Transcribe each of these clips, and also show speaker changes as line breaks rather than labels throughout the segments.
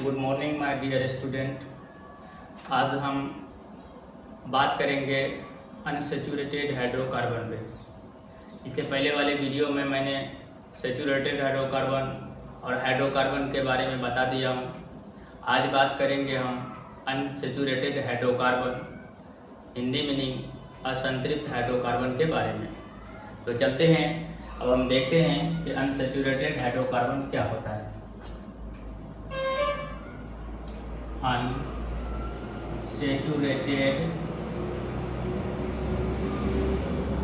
Good morning my dear student. आज हम बात करेंगे अनसैचुरेटेड हाइड्रोकार्बन पे। इससे पहले वाले वीडियो में मैंने सैचुरेटेड हाइड्रोकार्बन और हाइड्रोकार्बन के बारे में बता दिया हूँ। आज बात करेंगे हम अनसैचुरेटेड हाइड्रोकार्बन, हिंदी मीनिंग असंतृप्त हाइड्रोकार्बन के बारे में। तो चलते हैं, अब हम देखते हैं कि अनसैचुरेटेड हाइड्रोकार्बन क्या होता है। अनसैचुरेटेड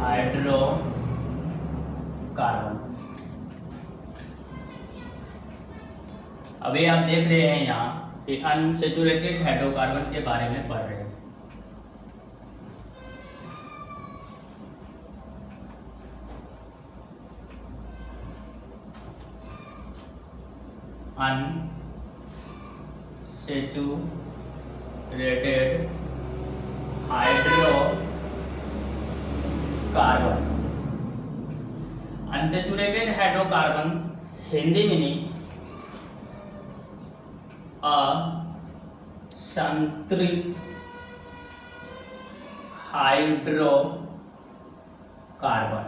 हाइड्रोकार्बन, अभी आप देख रहे हैं यहाँ कि अनसैचुरेटेड हाइड्रोकार्बन के बारे में पढ़ रहे हैं। Unsaturated hydrocarbon, unsaturated hydrocarbon Hindi meaning असंतृप्त हाइड्रोकार्बन।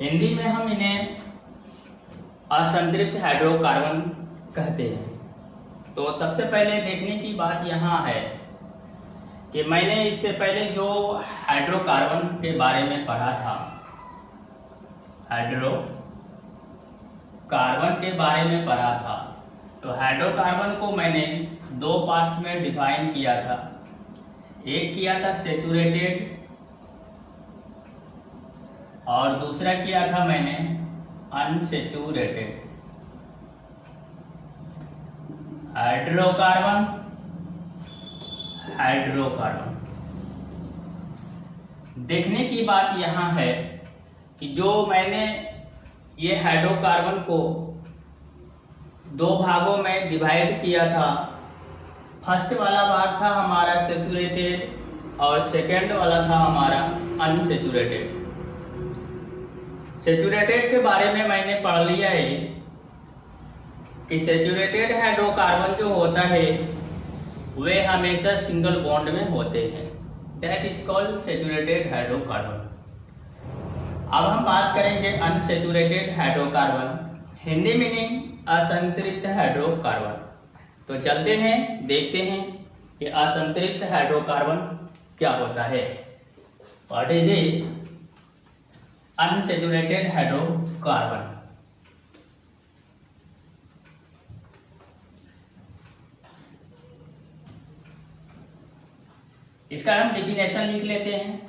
हिंदी में हम इन्हें असंतृप्त हाइड्रोकार्बन कहते हैं। तो सबसे पहले देखने की बात यहाँ है कि मैंने इससे पहले जो हाइड्रोकार्बन के बारे में पढ़ा था, हाइड्रोकार्बन के बारे में पढ़ा था, तो हाइड्रोकार्बन को मैंने दो पार्ट्स में डिफाइन किया था। एक किया था सैचुरेटेड और दूसरा किया था मैंने अनसैचुरेटेड हाइड्रोकार्बन। देखने की बात यहाँ है कि जो मैंने ये हाइड्रोकार्बन को दो भागों में डिवाइड किया था। फर्स्ट वाला भाग था हमारा सैचुरेटेड और सेकेंड वाला था हमारा अनसैचुरेटेड। सैचुरेटेड के बारे में मैंने पढ़ लिया है कि सैचुरेटेड हाइड्रोकार्बन जो होता है वे हमेशा सिंगल बॉन्ड में होते हैं। That is called saturated hydrocarbon. अब हम बात करेंगे अनसैचुरेटेड हाइड्रोकार्बन, हिंदी मीनिंग असंतृप्त हाइड्रोकार्बन। तो चलते हैं, देखते हैं कि असंतृप्त हाइड्रोकार्बन क्या होता है। What is this unsaturated hydrocarbon? इसका हम डेफिनेशन लिख लेते हैं।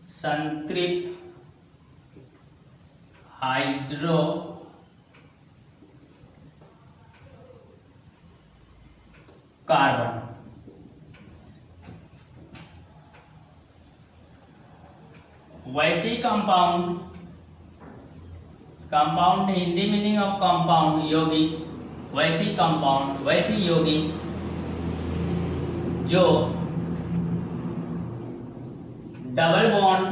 असंतृप्त हाइड्रोकार्बन वैसी compound Hindi meaning of compound यौगिक, वैसी कंपाउंड वैसी यौगिक जो डबल बॉन्ड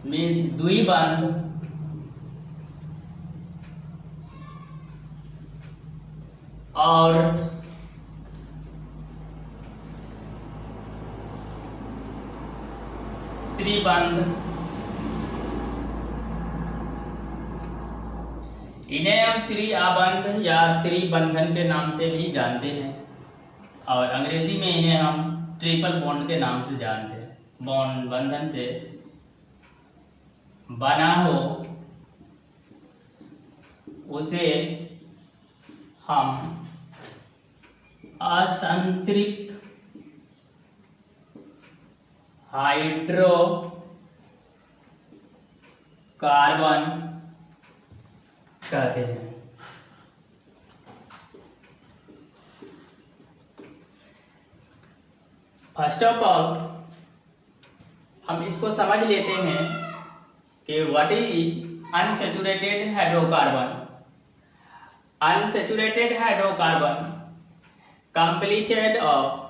मीन्स द्विबंध और त्रिबंध, इन्हें हम त्रिआबंध या त्रिबंधन के नाम से भी जानते हैं और अंग्रेजी में इन्हें हम ट्रिपल बॉन्ड के नाम से जानते हैं। बॉन्ड बंधन से बना हो उसे हम असंतृप्त हाइड्रोकार्बन कहते हैं। फर्स्ट ऑफ ऑल हम इसको समझ लेते हैं कि what is unsaturated hydrocarbon. Unsaturated hydrocarbon completed of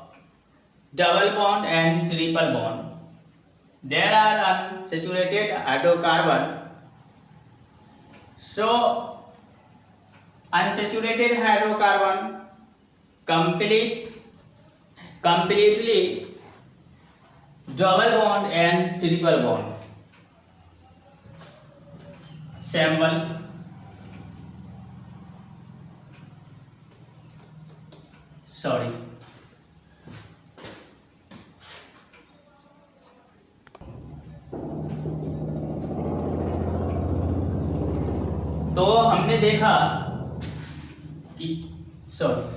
double bond and triple bond. There are unsaturated hydrocarbon So unsaturated hydrocarbon completely double bond and triple bond. Sample sorry तो हमने देखा कि सॉरी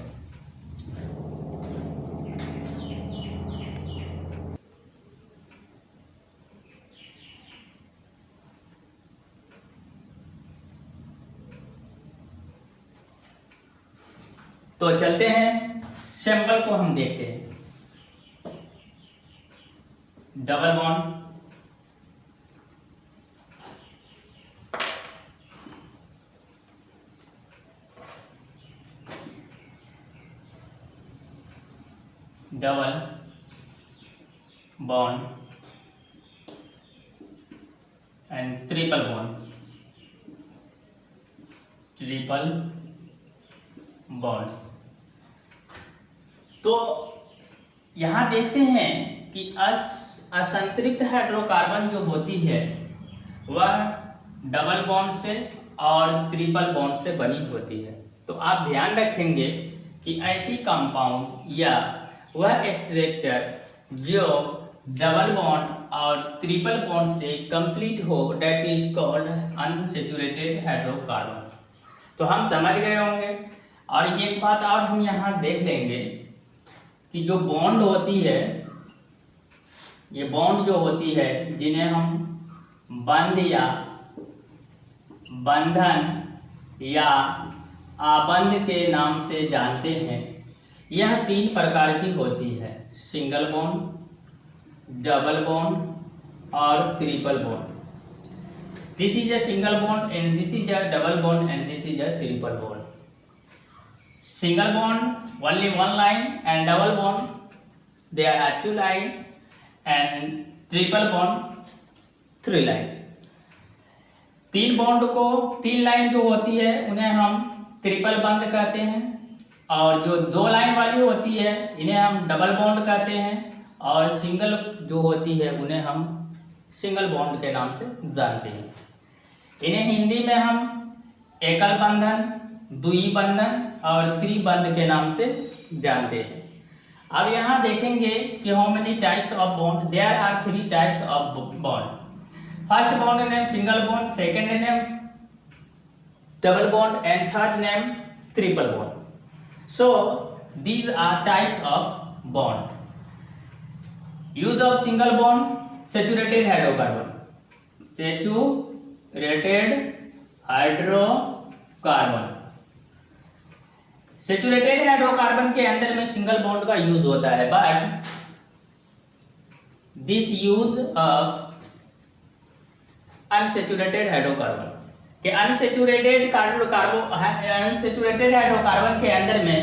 तो चलते हैं सैंपल को हम देखते हैं। Double bond, double bond and triple bond, triple bonds. तो यहाँ देखते हैं कि असंतृप्त हाइड्रोकार्बन जो होती है वह डबल बॉन्ड से और ट्रिपल बॉन्ड से बनी होती है। तो आप ध्यान रखेंगे कि ऐसी कंपाउंड या वह स्ट्रक्चर जो डबल बॉन्ड और ट्रिपल बॉन्ड से कंप्लीट हो, that is called unsaturated hydrocarbon. तो हम समझ गए होंगे। और एक बात और हम यहाँ देख लेंगे कि जो बॉन्ड होती है, ये बॉन्ड जो होती है जिन्हें हम बंध या बंधन या आबंध के नाम से जानते हैं, यह 3 प्रकार की होती है, सिंगल बॉन्ड, डबल बॉन्ड और triple bond. This is a single bond and this is a double bond and this is a triple bond. Single bond only one line and double bond there are 2 line and triple bond 3 line। 3 bond को 3 line जो होती है उन्हें हम triple bond कहते हैं, और जो 2 लाइन वाली होती है इन्हें हम डबल बॉन्ड कहते हैं, और सिंगल जो होती है उन्हें हम सिंगल बॉन्ड के नाम से जानते हैं। इन्हें हिंदी में हम एकल बंधन, द्वि बंधन और त्रिबंध के नाम से जानते हैं। अब यहाँ देखेंगे कि how many types of bond, there are 3 types of bond. First bond name single bond, second name double bond and third name triple bond. So these are types of bond. Use of single bond, saturated hydrocarbon, saturated hydrocarbon. Saturated hydrocarbon के अंदर में single bond का use होता है, but this use of unsaturated hydrocarbon के unsaturated hydrocarbon के अंदर में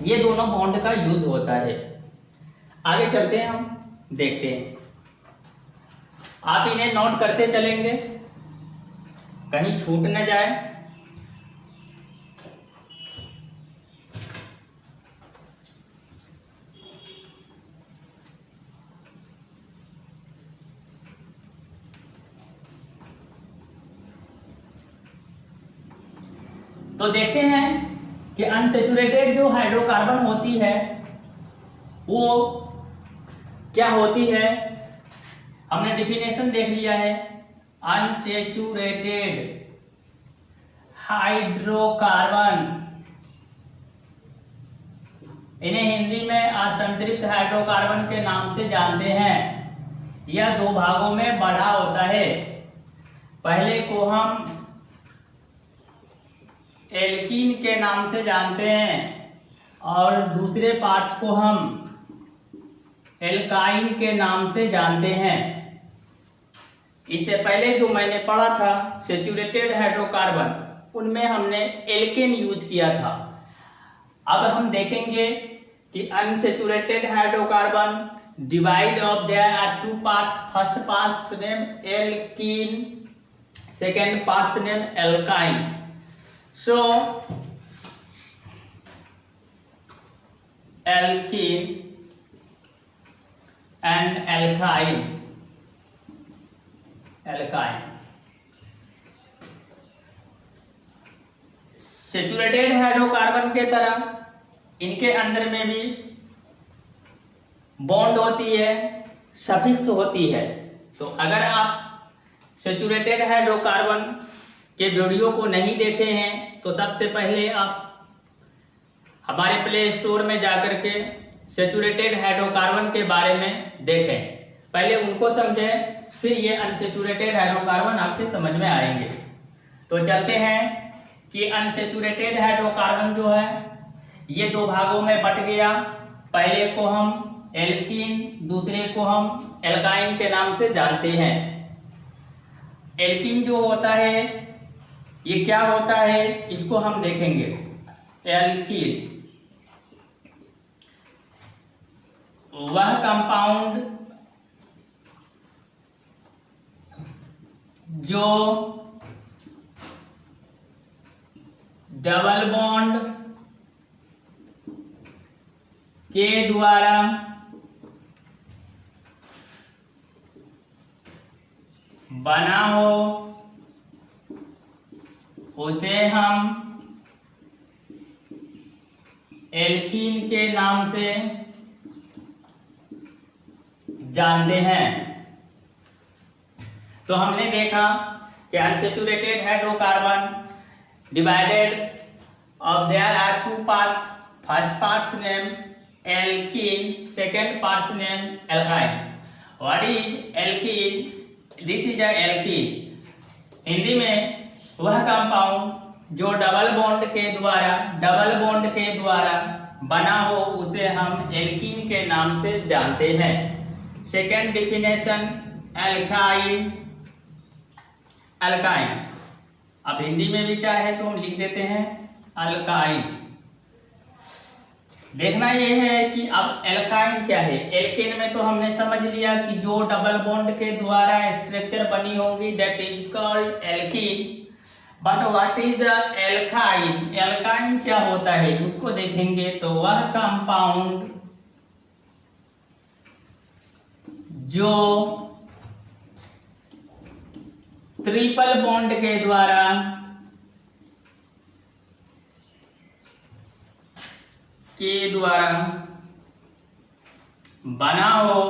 ये दोनों बॉन्ड का यूज होता है। आगे चलते हैं, हम देखते हैं। आप इन्हें नोट करते चलेंगे, कहीं छूट न जाए। तो देखते हैं कि अनसैचुरेटेड जो हाइड्रोकार्बन होती है वो क्या होती है। हमने डिफिनेशन देख लिया है। अनसैचुरेटेड हाइड्रोकार्बन, इन्हें हिंदी में असंतृप्त हाइड्रोकार्बन के नाम से जानते हैं। यह 2 भागों में बड़ा होता है। पहले को हम एल्कीन के नाम से जानते हैं और दूसरे पार्ट्स को हम एल्काइन के नाम से जानते हैं। इससे पहले जो मैंने पढ़ा था सैचुरेटेड हाइड्रोकार्बन, उनमें हमने एल्केन यूज किया था। अब हम देखेंगे कि unsaturated hydrocarbon divide of there are 2 parts. First parts name alkene, second parts name alkyne. So alkene and alkyne. Saturated hydrocarbon के तरह इनके अंदर में भी बॉन्ड होती है, सफिक्स होती है। तो अगर आप सेचुरेटेड हाइड्रोकार्बन के वीडियो को नहीं देखे हैं तो सबसे पहले आप हमारे प्ले स्टोर में जाकर के सेचुरेटेड हाइड्रोकार्बन के बारे में देखें, पहले उनको समझें, फिर ये अनसेचुरेटेड हाइड्रोकार्बन आपके समझ में आएंगे। तो चलते हैं कि अनसेचुरेटेड हाइड्रोकार्बन जो है ये दो भागों में बट गया। पहले को हम एल्कीन, दूसरे को हम एल्काइन के नाम से जानते हैं। एल्कीन जो होता है ये क्या होता है इसको हम देखेंगे। एल्कीन वह कंपाउंड जो डबल बॉन्ड के द्वारा बना हो उसे हम एल्कीन के नाम से जानते हैं। तो हमने देखा कि unsaturated hydrocarbon divided of there are two parts. First part's name alkene, second part's name alkyne. What is alkene? This is a alkene. Hindi में वह कंपाउंड जो डबल बॉन्ड के द्वारा बना हो उसे हम एल्कीन के नाम से जानते हैं। Second definition alkyne. अब हिंदी में भी चाहे तो हम लिख देते हैं अल्काइन। देखना ये है कि अब एल्काइन क्या है। एल्केन में तो हमने समझ लिया कि जो डबल बॉन्ड के द्वारा स्ट्रक्चर बनी होगी that is called alkene. But what is the alkyne? Alkyne क्या होता है उसको देखेंगे। तो वह कंपाउंड जो ट्रिपल बॉन्ड के द्वारा बना हो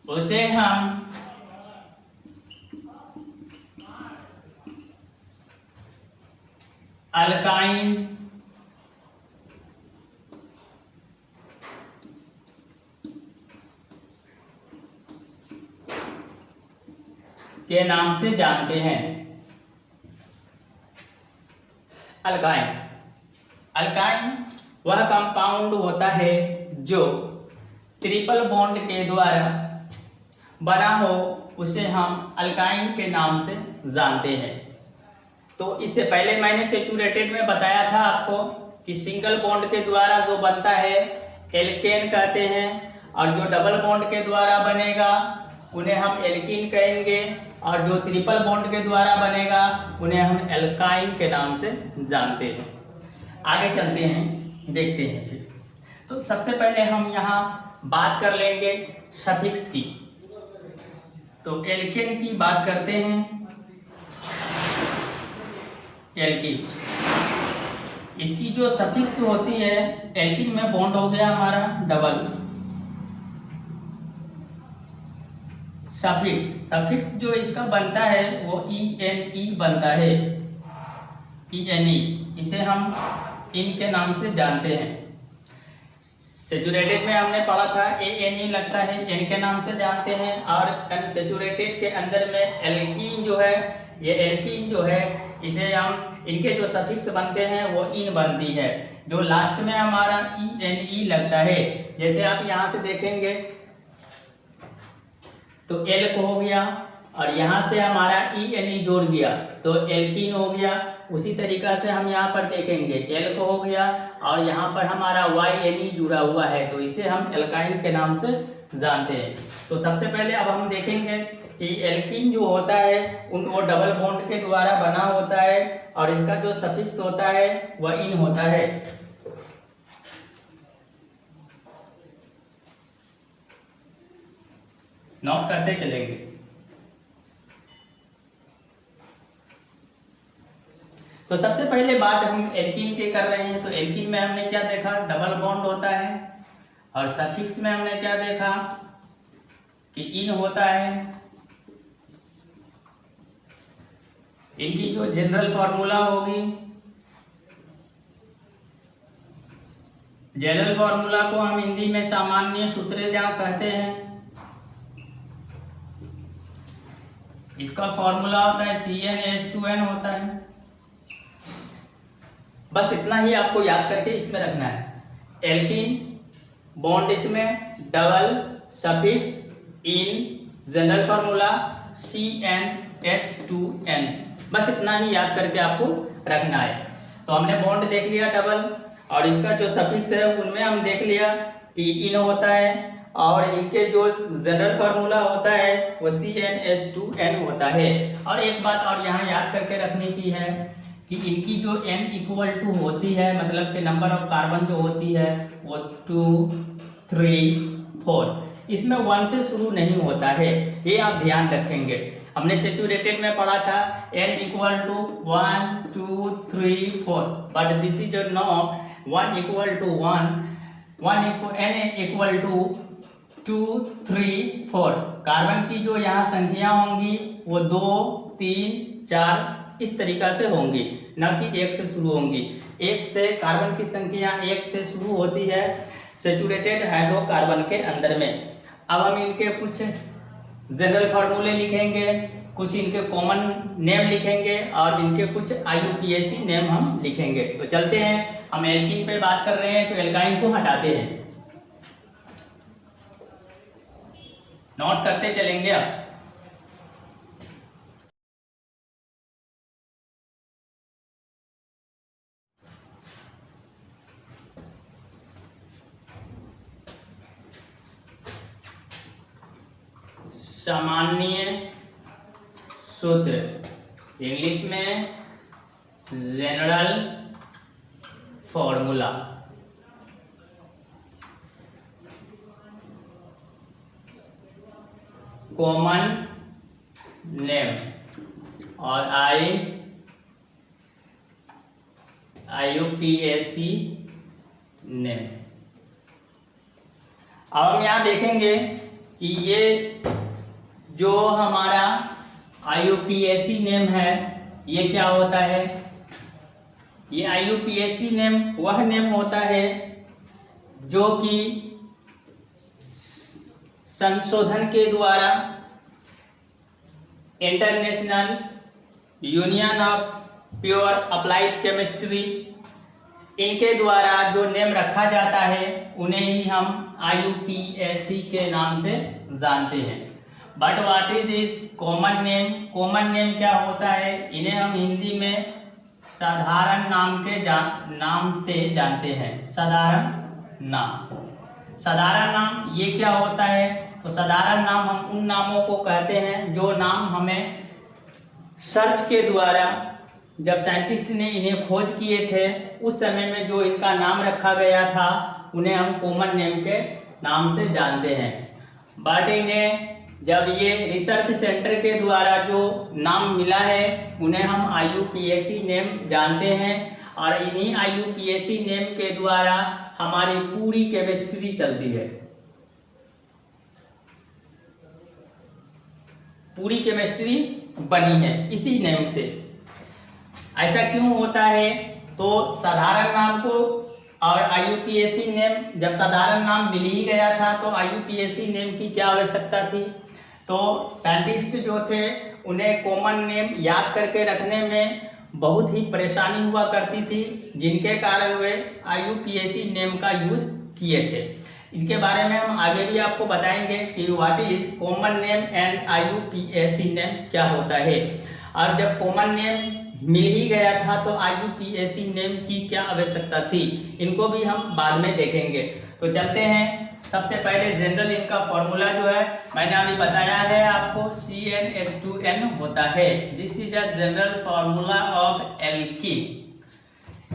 उसे हम अल्काइन के नाम से जानते हैं। अल्काइन वह कंपाउंड होता है जो ट्रिपल बॉन्ड के द्वारा बना हो उसे हम अल्काइन के नाम से जानते हैं। तो इससे पहले मैंने सेचुरेटेड में बताया था आपको कि सिंगल बॉन्ड के द्वारा जो बनता है एल्केन कहते हैं, और जो डबल बॉन्ड के द्वारा बनेगा उन्हें हम एल्कीन कहेंगे, और जो ट्रिपल बॉन्ड के द्वारा बनेगा उन्हें हम एल्काइन के नाम से जानते हैं। आगे चलते हैं, देखते हैं फिर। तो सबसे पहले हम यहाँ बात कर लेंगे सफिक्स की। तो एल्केन की बात करते हैं। एल्कीन, इसकी जो सफिक्स होती है, एल्कीन में बॉन्ड हो गया हमारा डबल। सफिक्स जो इसका बनता है वो ENE बनता है। ENE इसे हम इन के नाम से जानते हैं। सेचुरेटेड में हमने पढ़ा था ANE लगता है, N के नाम से जानते हैं। और अनसेचुरेटेड के अंदर में एल्कीन जो है, ये एल्कीन जो है इसे हम इनके जो सफिक्स बनते हैं वो इन बनती है, जो लास्ट में हमारा ENE लगता है। जैसे आप यहाँ से देखेंगे तो एल को हो गया और यहाँ से हमारा ENE जोड़ गया तो एल्कीन हो गया। उसी तरीका से हम यहाँ पर देखेंगे एल को हो गया और यहाँ पर हमारा YNE जुड़ा हुआ है, तो इसे हम एल्काइन के नाम से जानते हैं। तो सबसे पहले अब हम देखेंगे कि एल्कीन जो होता है वो डबल बॉन्ड के द्वारा बना होता है और इसका जो सफिक्स होता है वह इन होता है। नोट करते चलेंगे। तो सबसे पहले बात हम एल्कीन की कर रहे हैं। तो एल्कीन में हमने क्या देखा, डबल बॉन्ड होता है और सफिक्स में हमने क्या देखा कि इन होता है। इनकी जो जनरल फॉर्मूला होगी, जनरल फॉर्मूला को हम हिंदी में सामान्य सूत्रेजा कहते हैं। इसका फॉर्मूला होता है CnH2n होता है। बस इतना ही आपको याद करके इसमें रखना है। एल्कीन बॉन्ड इसमें double suffix in general formula CnH2n, बस इतना ही याद करके आपको रखना है। तो हमने बॉन्ड देख लिया डबल और इसका जो सफिक्स है उनमें हम देख लिया कि इन होता है और इनके जो जनरल फार्मूला होता है वो CnH2n होता है। और एक बात और यहाँ याद करके रखने की है कि इनकी जो n इक्वल टू होती है, मतलब कि नंबर ऑफ कार्बन जो होती है वो 2, 3, 4, इसमें 1 से शुरू नहीं होता है, ये आप ध्यान रखेंगे। हमने सैचुरेटेड में पढ़ा था n equal to 1, 2, 3, 4, but this is no 1 equal to 1, n equal to 2, 3, 4। Carbon की जो यहाँ संख्या होंगी वो 2, 3, 4 इस तरीका से होंगी, न कि 1 से शुरू होंगी। 1 से कार्बन की संख्या 1 से शुरू होती है सैचुरेटेड हाइड्रोकार्बन के अंदर में। अब हम इनके कुछ जनरल फार्मूले लिखेंगे, कुछ इनके कॉमन नेम लिखेंगे और इनके कुछ IUPAC नेम हम लिखेंगे। तो चलते हैं, हम एल्कीन पे बात कर रहे हैं तो एल्काइन को हटाते हैं, नोट करते चलेंगे। अब सामान्य सूत्र, इंग्लिश में जनरल फॉर्मूला। कॉमन नेम और IUPAC नेम। अब हम यहाँ देखेंगे कि ये जो हमारा IUPAC नेम है ये क्या होता है। ये IUPAC नेम वह नेम होता है जो कि संशोधन के द्वारा international union of pure applied chemistry, इनके द्वारा जो नेम रखा जाता है उन्हें ही हम IUPAC के नाम से जानते हैं। But what is this common name? Common name क्या होता है? इन्हें हम हिंदी में साधारण नाम से जानते हैं। साधारण नाम, साधारण नाम ये क्या होता है? तो साधारण नाम हम उन नामों को कहते हैं जो नाम हमें सर्च के द्वारा, जब साइंटिस्ट ने इन्हें खोज किए थे उस समय में जो इनका नाम रखा गया था उन्हें हम कॉमन नेम के नाम से जानते हैं। बट इन्हें जब ये रिसर्च सेंटर के द्वारा जो नाम मिला है उन्हें हम IUPAC नेम जानते हैं और इन्हीं IUPAC नेम के द्वारा हमारी पूरी केमिस्ट्री चलती है। पूरी केमिस्ट्री बनी है इसी नेम से। ऐसा क्यों होता है? तो साधारण नाम को और IUPAC नेम, जब साधारण नाम मिल ही गया था तो IUPAC नेम की क्या आवश्यकता थी? तो साइंटिस्ट जो थे उन्हें कॉमन नेम याद करके रखने में बहुत ही परेशानी हुआ करती थी, जिनके कारण वे IUPAC नेम का यूज किए थे। इनके बारे में हम आगे भी आपको बताएंगे कि what is common name and IUPAC name क्या होता है। और जब कॉमन नेम मिल ही गया था तो IUPAC नेम की क्या आवश्यकता थी, इनको भी हम बाद में देखेंगे। तो चलते हैं, सबसे पहले जनरल इनका फॉर्मूला जो है मैंने अभी बताया है आपको, CnH2n होता है। This is a general formula of alkene.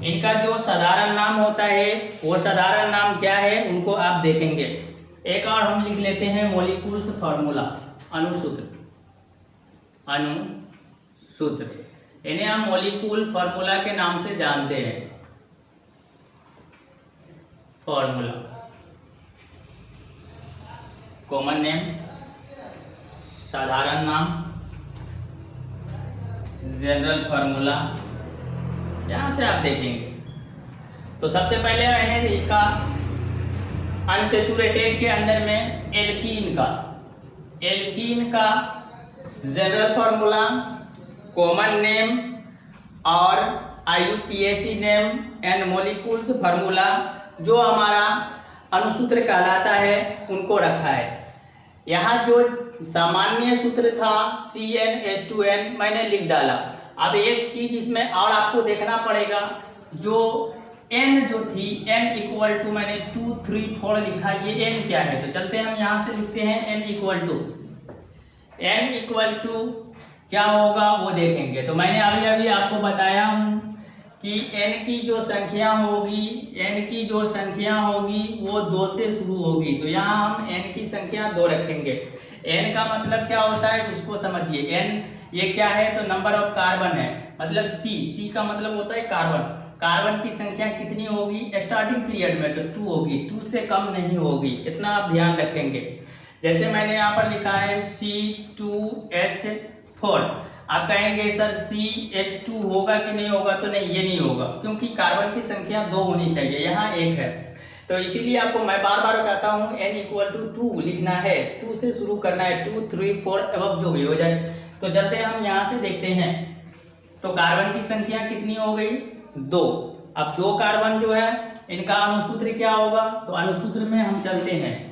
इनका जो साधारण नाम होता है वो साधारण नाम क्या है उनको आप देखेंगे। एक और हम लिख लेते हैं मॉलिक्यूल्स फॉर्मूला, अणुसूत्र। इन्हें हम मॉलिक्यूल फॉर्मूला के नाम से जानते हैं। फॉर्मूला, कॉमन नेम, साधारण नाम, जनरल फॉर्मूला, यहां से आप देखेंगे। तो सबसे पहले मैंने लिखा अनसैचुरेटेड के अंदर में एल्कीन का जनरल फॉर्मूला, कॉमन नेम और IUPAC name and molecules formula जो हमारा अणुसूत्र कहलाता है उनको रखा है। यहाँ जो सामान्य सूत्र था CnH2n मैंने लिख डाला। अब एक चीज इसमें और आपको देखना पड़ेगा, जो n जो थी n इक्वल टू मैंने 2 3 4 लिखा, ये n क्या है? तो चलते हम यहाँ से लिखते हैं n इक्वल टू क्या होगा वो देखेंगे। तो मैंने अभी आपको बताया हूँ कि n की जो संख्या होगी वो 2 से शुरू होगी। तो यहाँ हम n की संख्या 2 रखेंगे। n का मतलब क्या होता है उसको समझिए। n ये क्या है? तो नंबर ऑफ कार्बन है, मतलब C का मतलब होता है कार्बन। कार्बन की संख्या कितनी होगी स्टार्टिंग पीरियड में? तो 2 होगी, 2 से कम नहीं होगी, इतना आप ध्यान रखेंगे। जैसे मैंने यहाँ पर लिखा है C2H4, आप कहेंगे सर CH2 होगा कि नहीं होगा? तो नहीं, ये नहीं होगा, क्योंकि कार्बन की संख्या 2 होनी चाहिए, यहाँ 1 है। तो इसीलिए आपको मैं बार बार कहता हूँ n इक्वल टू 2 लिखना है, 2 से शुरू करना है, 2 3 4 अब जो भी हो जाए। तो चलते हम यहाँ से देखते हैं। तो कार्बन की संख्या कितनी हो गई? 2। अब 2 कार्बन जो है इनका अणुसूत्र क्या होगा? तो अणुसूत्र में हम चलते हैं।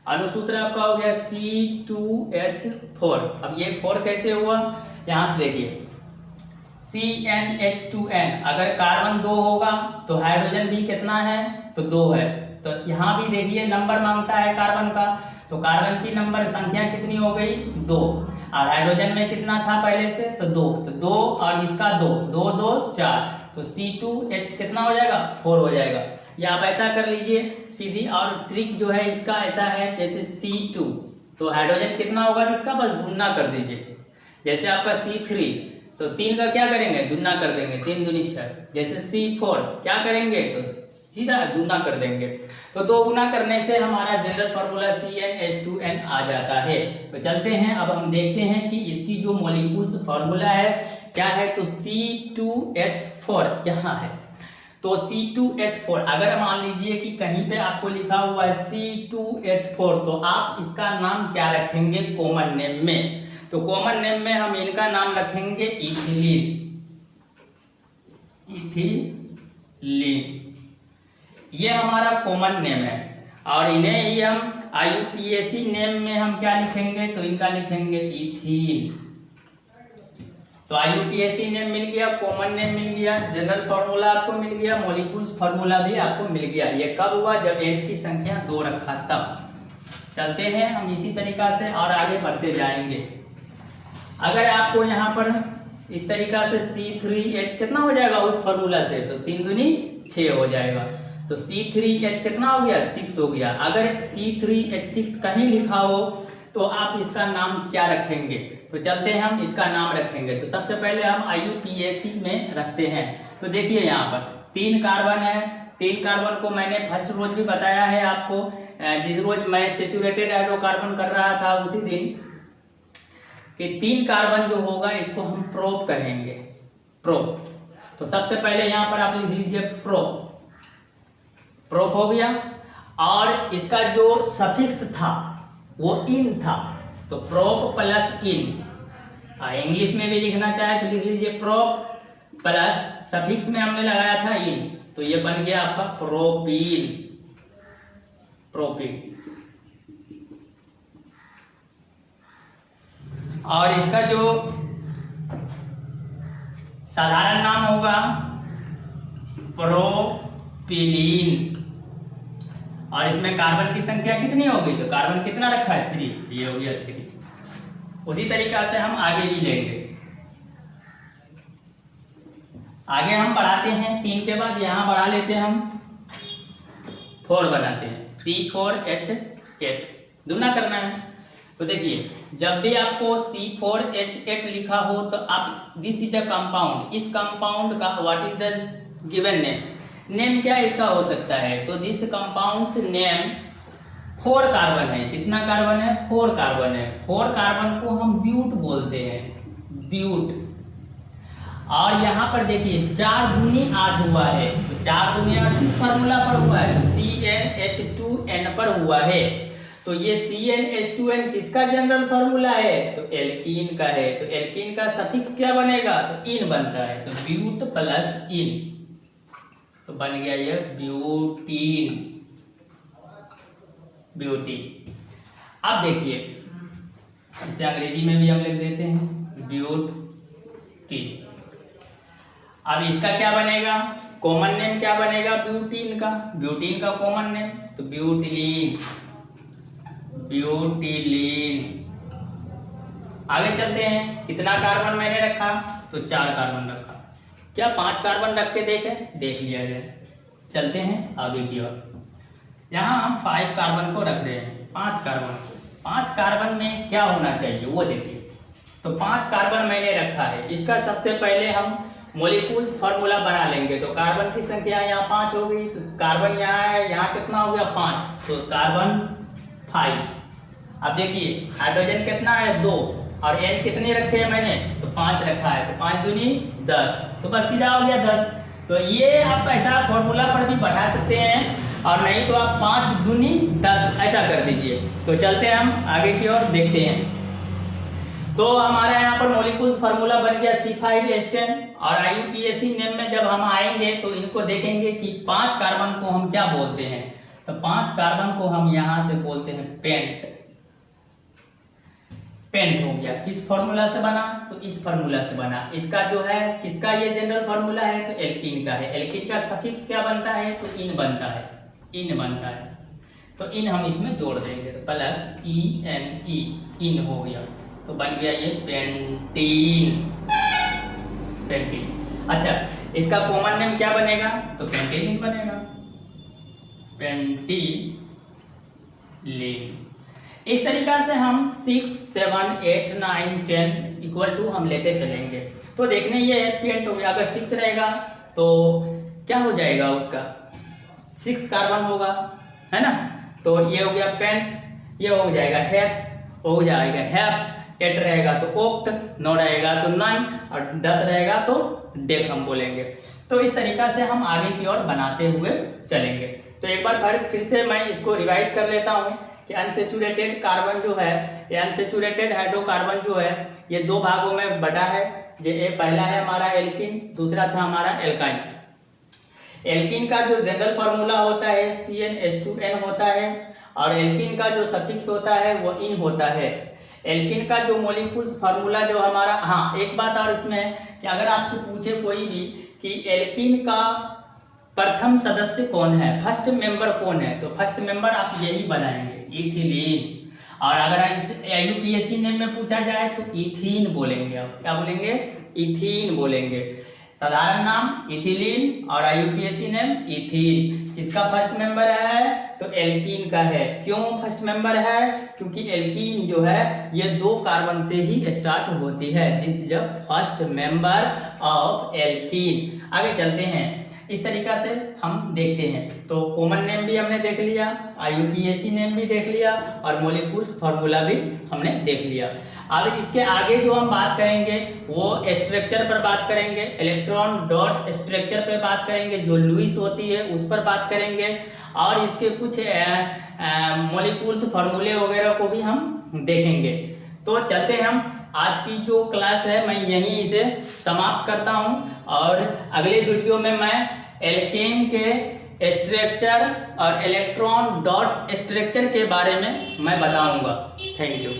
अणुसूत्र आपका हो गया C2H4। अब ये 4 कैसे हुआ? यहाँ से देखिए CnH2n, अगर कार्बन 2 होगा तो हाइड्रोजन भी कितना है? तो 2 है। तो यहाँ भी देखिए नंबर मांगता है कार्बन का, तो कार्बन की नंबर संख्या कितनी हो गई? 2। और हाइड्रोजन में कितना था पहले से? तो 2। तो 2 और इसका 2, 2 2 4, तो C2H कितना हो जाएगा? 4 हो जाएगा। या आप ऐसा कर लीजिए सीधी, और ट्रिक जो है इसका ऐसा है, जैसे C2 तो हाइड्रोजन कितना होगा इसका? बस दुगना कर दीजिए। जैसे आपका C3 तो 3 का क्या करेंगे? दुगना कर देंगे, 3 दूनी 6। जैसे C4 क्या करेंगे? तो सीधा दुगना कर देंगे। तो 2 गुना करने से हमारा जनरल फॉर्मूला CnH2n आ जाता है। तो चलते हैं, अब हम देखते हैं कि इसकी जो मॉलिक्यूल्स फॉर्मूला है क्या है। तो C2H4 यहाँ है। तो C2H4 अगर मान लीजिए कि कहीं पे आपको लिखा हुआ है C2H4, तो आप इसका नाम क्या रखेंगे कॉमन नेम में? तो कॉमन नेम में हम इनका नाम रखेंगे इथिलीन। ये हमारा कॉमन नेम है, और इन्हें ही हम IUPAC नेम में हम क्या लिखेंगे? तो इनका लिखेंगे इथीन। तो IUPAC नेम मिल गया, कॉमन नेम मिल गया, जनरल फार्मूला आपको मिल गया, मॉलिक्यूल्स फार्मूला भी आपको मिल गया। ये कब हुआ? जब n की संख्या 2 रखा तब। चलते हैं हम इसी तरीका से और आगे बढ़ते जाएंगे। अगर आपको यहाँ पर इस तरीका से C3H कितना हो जाएगा उस फार्मूला से? तो 3 दूनी 6 हो जाएगा। तो C3H कितना हो गया? 6 हो गया। अगर C3H6 कहीं लिखा हो तो आप इसका नाम क्या रखेंगे? तो चलते हैं हम इसका नाम रखेंगे। तो सबसे पहले हम IUPAC में रखते हैं। तो देखिए यहाँ पर 3 कार्बन है। 3 कार्बन को मैंने फर्स्ट रोज भी बताया है आपको, जिस रोज मैं सैचुरेटेड हाइड्रोकार्बन कर रहा था उसी दिन, कि 3 कार्बन जो होगा इसको हम प्रोप कहेंगे। प्रोप। तो सबसे पहले यहाँ पर आप लिख लीजिए प्रोप। प्रोप हो गया। और इसका जो सफिक्स था वो इन था, तो प्रोप प्लस इन। इंग्लिश में भी लिखना चाहे तो लिख लीजिए प्रोप प्लस सफिक्स में हमने लगाया था इन, तो ये बन गया आपका प्रोपीन। प्रोपीन। और इसका जो साधारण नाम होगा प्रोपिलीन। और इसमें कार्बन की संख्या कितनी होगी, तो कार्बन कितना रखा है 3, ये हो गया 3। उसी तरीका से हम आगे भी लेंगे। आगे हम बढ़ाते हैं, 3 के बाद यहाँ बढ़ा लेते हैं हम 4 बनाते हैं, C4H8 दुगना करना है। तो देखिए जब भी आपको C4H8 लिखा हो तो आप दिस इज अ कंपाउंड, इस कंपाउंड का what is the given name क्या इसका हो सकता है, तो दिस कंपाउंड्स नेम 4 कार्बन है। कितना कार्बन है, 4 कार्बन है। 4 कार्बन को हम ब्यूट बोलते हैं, ब्यूट। और यहाँ पर देखिए 4 दूनी 8 हुआ है, तो 4 दूनी 8 किस फार्मूला पर हुआ है, तो CnH2n पर हुआ है। तो ये CnH2n किसका जनरल फार्मूला है, तो एल्कीन का है। तो एल्कीन का सफिक्स क्या बनेगा, तो इन बनता है, तो ब्यूट प्लस इन, तो बन गया ये ब्यूटीन, ब्यूटीन। अब देखिए इसे अंग्रेजी में भी हम लिख देते हैं ब्यूटीन। अब इसका क्या बनेगा, कॉमन नेम क्या बनेगा, ब्यूटीन का, ब्यूटीन का कॉमन नेम तो ब्यूटिलीन, ब्यूटिलीन। आगे चलते हैं, कितना कार्बन मैंने रखा, तो 4 कार्बन रखा। क्या 5 कार्बन रख के देख लिया जाए। चलते हैं आगे की ओर। यहाँ हम 5 कार्बन को रख रहे हैं, 5 कार्बन। 5 कार्बन में क्या होना चाहिए वो देखिए। तो 5 कार्बन मैंने रखा है, इसका सबसे पहले हम मॉलिक्यूल्स फार्मूला बना लेंगे। तो कार्बन की संख्या यहाँ 5 हो गई, तो कार्बन यहाँ है, यहाँ कितना हो गया 5, तो कार्बन 5। अब देखिए हाइड्रोजन कितना है 2, और N कितने रखे हैं मैंने, तो 5 रखा है, तो 5 दूनी 10, तो बस सीधा हो गया 10। तो ये आप ऐसा फॉर्मूला पर भी बढ़ा सकते हैं, और नहीं तो आप 5 दूनी 10 ऐसा कर दीजिए। तो चलते हैं हम आगे की ओर, देखते हैं। तो हमारा यहाँ पर मॉलिक्यूल्स फार्मूला बन गया C5H10, और IUPAC नेम में जब हम आएंगे तो इनको देखेंगे कि 5 कार्बन को हम क्या बोलते हैं। तो 5 कार्बन को हम यहाँ से बोलते हैं पेंट। पेंट हो गया, किस फार्मूला से बना, तो इस फार्मूला से बना। इसका जो है किसका ये जनरल फार्मूला है, तो एल्कीन का है। एल्कीन का सफिक्स क्या बनता है, तो इन बनता है, इन बनता है। तो इन हम इसमें जोड़ देंगे, तो प्लस ENE, इन हो गया, तो बन गया ये पेंटीन, पेंटीन। अच्छा इसका कॉमन नेम क्या बनेगा, तो पेंटिलीन बनेगा, पेंटिलीन। इस तरीका से हम 6, 7, 8, 9, 10 इक्वल टू हम लेते चलेंगे। तो देखने ये है पेंट हो गया, अगर 6 रहेगा तो क्या हो जाएगा, उसका 6 कार्बन होगा, है ना। तो ये हो गया पेंट, ये हो जाएगा हेक्स, हो जाएगा हेप्ट। 8 रहेगा तो ओक्ट, 9 रहेगा तो नन, और 10 रहेगा तो डेक हम बोलेंगे। तो इस तरीका से हम आगे की ओर बनाते हुए चलेंगे। तो एक बार फिर से मैं इसको रिवाइज कर लेता हूँ कि अनसेचुरेटेड कार्बन जो है, ये अनसेचुरेटेड हाइड्रोकार्बन जो है, ये 2 भागों में बटा है। ये पहला है हमारा एल्कीन, दूसरा था हमारा एल्काइन। एल्कीन का जो जनरल फार्मूला होता है CnH2n होता है, और एल्कीन का जो सफिक्स होता है वो इन होता है। एल्कीन का जो मॉलिक्यूल्स फार्मूला जो हमारा, हाँ एक बात और इसमें कि अगर आपसे पूछे कोई भी कि एल्कीन का प्रथम सदस्य कौन है, फर्स्ट मेंबर कौन है, तो फर्स्ट मेंबर आप यही बनाएंगे, इथिलीन। और अगर इस IUPAC नेम में पूछा जाए तो इथीन बोलेंगे। आप क्या बोलेंगे, इथीन बोलेंगे। साधारण नाम इथिलीन और IUPAC नेम इथीन। किसका फर्स्ट मेंबर है, तो एल्कीन का है। क्यों फर्स्ट मेंबर है, क्योंकि एल्कीन जो है ये 2 कार्बन से ही स्टार्ट होती है। This is the first member of alkene. आगे चलते हैं, इस तरीका से हम देखते हैं। तो कॉमन नेम भी हमने देख लिया, IUPAC नेम भी देख लिया, और मॉलिक्यूल्स फार्मूला भी हमने देख लिया। अब इसके आगे जो हम बात करेंगे वो स्ट्रक्चर पर बात करेंगे, इलेक्ट्रॉन डॉट स्ट्रक्चर पर बात करेंगे, जो लुईस होती है उस पर बात करेंगे, और इसके कुछ मॉलिक्यूल्स फार्मूले वगैरह को भी हम देखेंगे। तो चलते हैं हम, आज की जो क्लास है मैं यहीं इसे समाप्त करता हूं, और अगले वीडियो में मैं एल्केन के स्ट्रक्चर और इलेक्ट्रॉन डॉट स्ट्रक्चर के बारे में मैं बताऊंगा। Thank you.